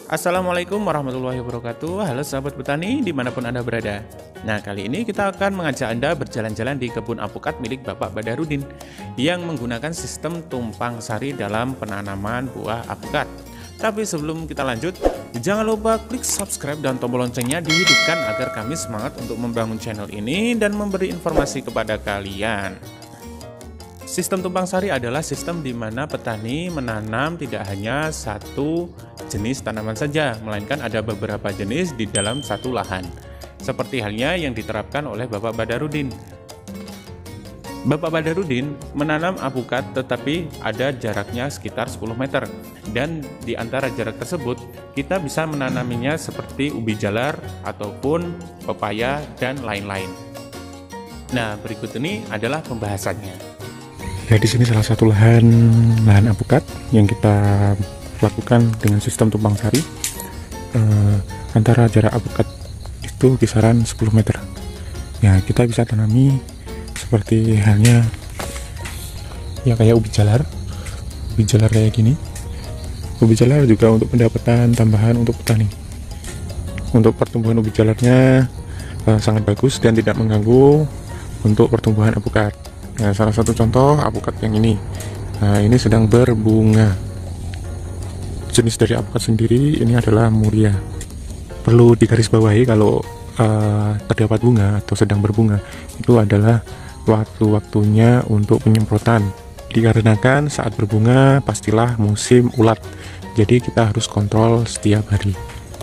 Assalamualaikum warahmatullahi wabarakatuh. Halo sahabat petani dimanapun Anda berada. Nah, kali ini kita akan mengajak Anda berjalan-jalan di kebun alpukat milik Bapak Badarudin yang menggunakan sistem tumpang sari dalam penanaman buah alpukat. Tapi sebelum kita lanjut, jangan lupa klik subscribe dan tombol loncengnya dihidupkan agar kami semangat untuk membangun channel ini dan memberi informasi kepada kalian. Sistem tumpang sari adalah sistem di mana petani menanam tidak hanya satu jenis tanaman saja, melainkan ada beberapa jenis di dalam satu lahan. Seperti halnya yang diterapkan oleh Bapak Badarudin. Bapak Badarudin menanam alpukat tetapi ada jaraknya sekitar 10 meter. Dan di antara jarak tersebut, kita bisa menanaminya seperti ubi jalar ataupun pepaya dan lain-lain. Nah, berikut ini adalah pembahasannya. Ya, di sini salah satu lahan alpukat yang kita lakukan dengan sistem tumpang sari. Antara jarak alpukat itu kisaran 10 meter. Ya, kita bisa tanami seperti halnya ya kayak ubi jalar kayak gini. Ubi jalar juga untuk pendapatan tambahan untuk petani. Untuk pertumbuhan ubi jalarnya sangat bagus dan tidak mengganggu untuk pertumbuhan alpukat. Nah, salah satu contoh alpukat yang ini. Nah, ini sedang berbunga. Jenis dari alpukat sendiri ini adalah muria. Perlu digarisbawahi kalau terdapat bunga atau sedang berbunga, itu adalah waktu-waktunya untuk penyemprotan. Dikarenakan saat berbunga pastilah musim ulat. Jadi kita harus kontrol setiap hari.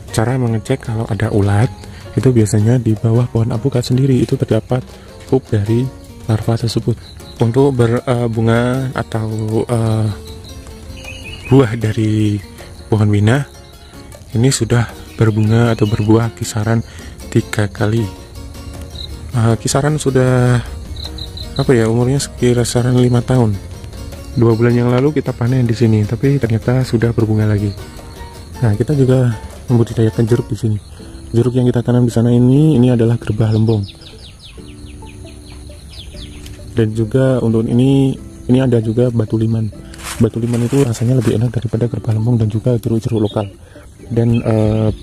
Cara mengecek kalau ada ulat itu biasanya di bawah pohon alpukat sendiri itu terdapat pup dari larva tersebut. Untuk berbunga atau buah dari pohon wina ini sudah berbunga atau berbuah kisaran 3 kali. Kisaran sudah umurnya kisaran 5 tahun. 2 bulan yang lalu kita panen di sini, tapi ternyata sudah berbunga lagi. Nah, kita juga membudidayakan jeruk di sini. Jeruk yang kita tanam di sana ini adalah gerbah lembong. Dan juga untuk ini ada juga batu liman. Batu liman itu rasanya lebih enak daripada gerbah lembong dan juga jeruk-jeruk lokal. Dan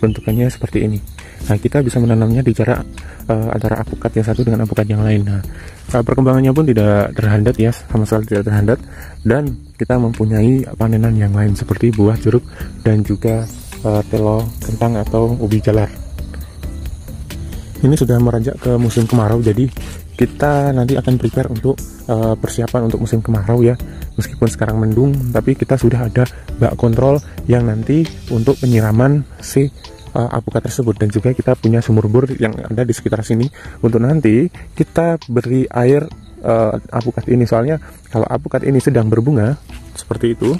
bentukannya seperti ini. Nah, kita bisa menanamnya di jarak antara alpukat yang satu dengan alpukat yang lain. Nah, perkembangannya pun tidak terhambat ya, sama sekali tidak terhambat. Dan kita mempunyai panenan yang lain seperti buah jeruk dan juga telo kentang atau ubi jalar. Ini sudah meranjak ke musim kemarau, jadi kita nanti akan prepare untuk persiapan untuk musim kemarau ya. Meskipun sekarang mendung, tapi kita sudah ada bak kontrol yang nanti untuk penyiraman si alpukat tersebut. Dan juga kita punya sumur bor yang ada di sekitar sini untuk nanti kita beri air alpukat ini. Soalnya kalau alpukat ini sedang berbunga seperti itu,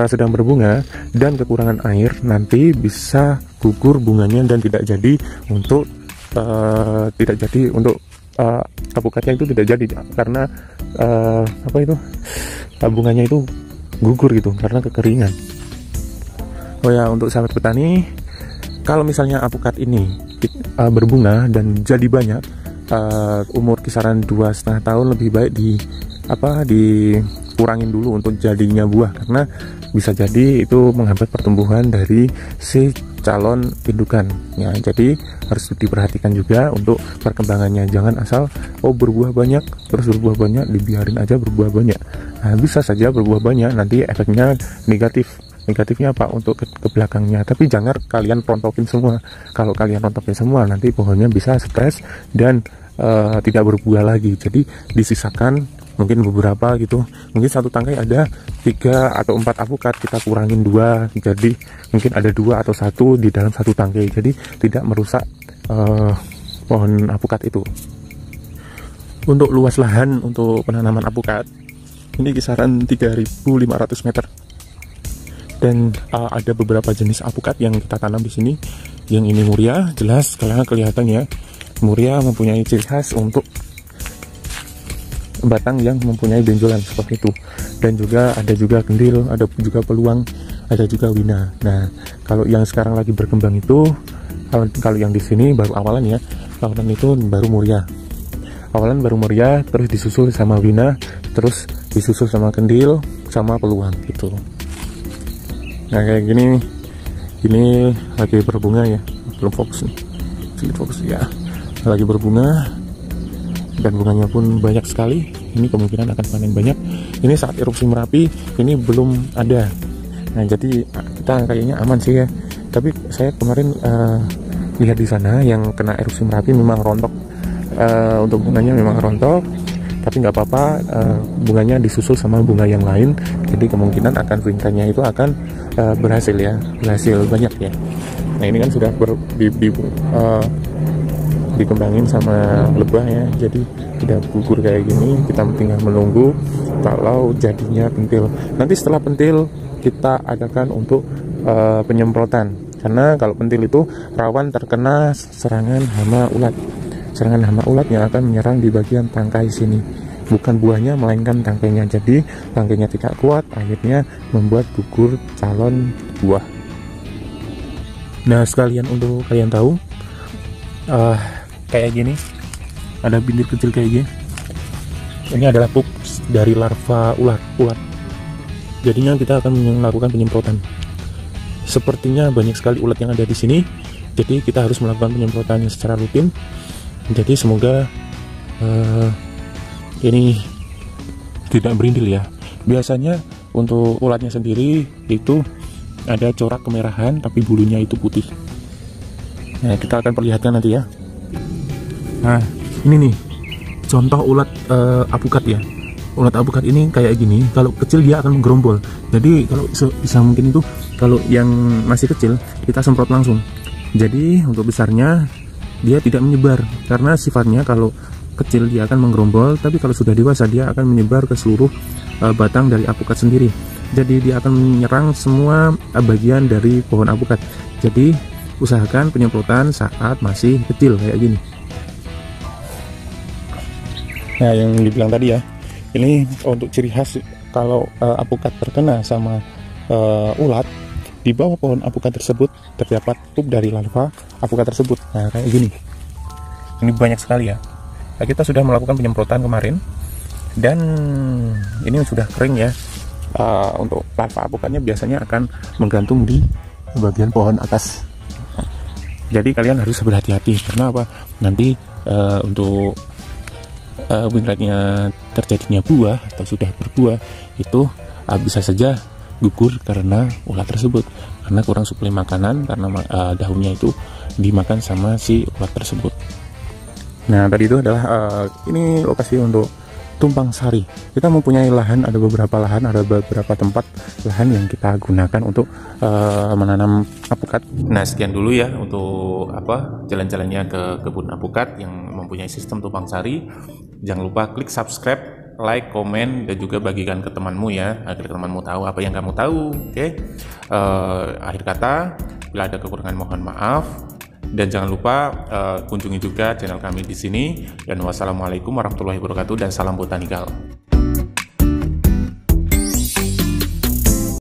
sedang berbunga dan kekurangan air, nanti bisa gugur bunganya dan tidak jadi untuk alpukatnya itu tidak jadi karena bunganya itu gugur gitu karena kekeringan. Oh ya, untuk sahabat petani, kalau misalnya alpukat ini berbunga dan jadi banyak, umur kisaran 2,5 tahun lebih baik dikurangin dulu untuk jadinya buah, karena bisa jadi itu menghambat pertumbuhan dari si calon indukan ya. Jadi harus diperhatikan juga untuk perkembangannya, jangan asal berbuah banyak terus berbuah banyak dibiarin aja berbuah banyak. Nah, bisa saja berbuah banyak nanti efeknya negatifnya apa untuk ke belakangnya, tapi jangan kalian rontokin semua. Kalau kalian rontokin semua nanti pohonnya bisa stres dan tidak berbuah lagi. Jadi disisakan mungkin beberapa gitu, mungkin satu tangkai ada 3 atau 4 alpukat, kita kurangin 2, jadi mungkin ada 2 atau 1 di dalam satu tangkai, jadi tidak merusak pohon alpukat itu. Untuk luas lahan untuk penanaman alpukat ini kisaran 3.500 meter. Dan ada beberapa jenis alpukat yang kita tanam di sini. Yang ini muria, jelas kalian kelihatan ya, muria mempunyai ciri khas untuk batang yang mempunyai benjolan seperti itu. Dan juga ada juga kendil, ada juga peluang, ada juga wina. Nah, kalau yang sekarang lagi berkembang itu, kalau yang di sini baru awalan ya, awalan itu baru muria. Awalan baru muria, terus disusul sama wina, terus disusul sama kendil, sama peluang gitu. Nah, kayak gini Ini lagi berbunga ya, belum fokus nih, sedikit fokus ya, lagi berbunga dan bunganya pun banyak sekali. Ini kemungkinan akan panen banyak. Ini saat erupsi Merapi ini belum ada. Nah jadi kita kayaknya aman sih ya. Tapi saya kemarin lihat di sana yang kena erupsi Merapi memang rontok. Untuk bunganya memang rontok, tapi nggak apa-apa, bunganya disusul sama bunga yang lain. Jadi kemungkinan akan wingtanya itu akan berhasil ya, berhasil banyak ya. Nah ini kan sudah dikembangin sama lebah ya, jadi tidak gugur kayak gini. Kita tinggal menunggu kalau jadinya pentil. Nanti setelah pentil kita adakan untuk penyemprotan, karena kalau pentil itu rawan terkena serangan hama ulat. Serangan hama ulat yang akan menyerang di bagian tangkai sini, bukan buahnya melainkan tangkainya. Jadi tangkainya tidak kuat, akhirnya membuat gugur calon buah. Nah sekalian untuk kalian tahu, kayak gini ada bintik kecil kayak gini, ini adalah pup dari larva ulat. Jadinya kita akan melakukan penyemprotan. Sepertinya banyak sekali ulat yang ada di sini, jadi kita harus melakukan penyemprotannya secara rutin. Jadi semoga ini tidak berindil ya. Biasanya untuk ulatnya sendiri itu ada corak kemerahan, tapi bulunya itu putih. Nah kita akan perlihatkan nanti ya. Nah ini nih contoh ulat apukat ya. Ulat apukat ini kayak gini. Kalau kecil dia akan menggerombol. Jadi kalau bisa mungkin itu, kalau yang masih kecil kita semprot langsung. Jadi untuk besarnya dia tidak menyebar, karena sifatnya kalau kecil dia akan menggerombol, tapi kalau sudah dewasa dia akan menyebar ke seluruh batang dari apukat sendiri. Jadi dia akan menyerang semua bagian dari pohon apukat. Jadi usahakan penyemprotan saat masih kecil kayak gini. Nah yang dibilang tadi ya, ini untuk ciri khas kalau apukat terkena sama ulat. Di bawah pohon apukat tersebut terdapat pup dari larva apukat tersebut. Nah kayak gini, ini banyak sekali ya. Nah, kita sudah melakukan penyemprotan kemarin dan ini sudah kering ya. Untuk larva apukatnya biasanya akan menggantung di bagian pohon atas. Jadi kalian harus berhati-hati, karena apa? Nanti untuk wing rate-nya terjadinya buah atau sudah berbuah itu bisa saja gugur karena ulat tersebut, karena kurang suplai makanan, karena daunnya itu dimakan sama si ulat tersebut. Nah tadi itu adalah ini lokasi untuk tumpang sari. Kita mempunyai lahan, ada beberapa tempat lahan yang kita gunakan untuk menanam apukat. Nah sekian dulu ya untuk jalan-jalannya ke kebun apukat yang mempunyai sistem tumpang sari. Jangan lupa klik subscribe, like, komen, dan juga bagikan ke temanmu ya, agar temanmu tahu apa yang kamu tahu. Oke. Akhir kata, bila ada kekurangan mohon maaf, dan jangan lupa kunjungi juga channel kami di sini. Dan wassalamualaikum warahmatullahi wabarakatuh, dan salam botanikal.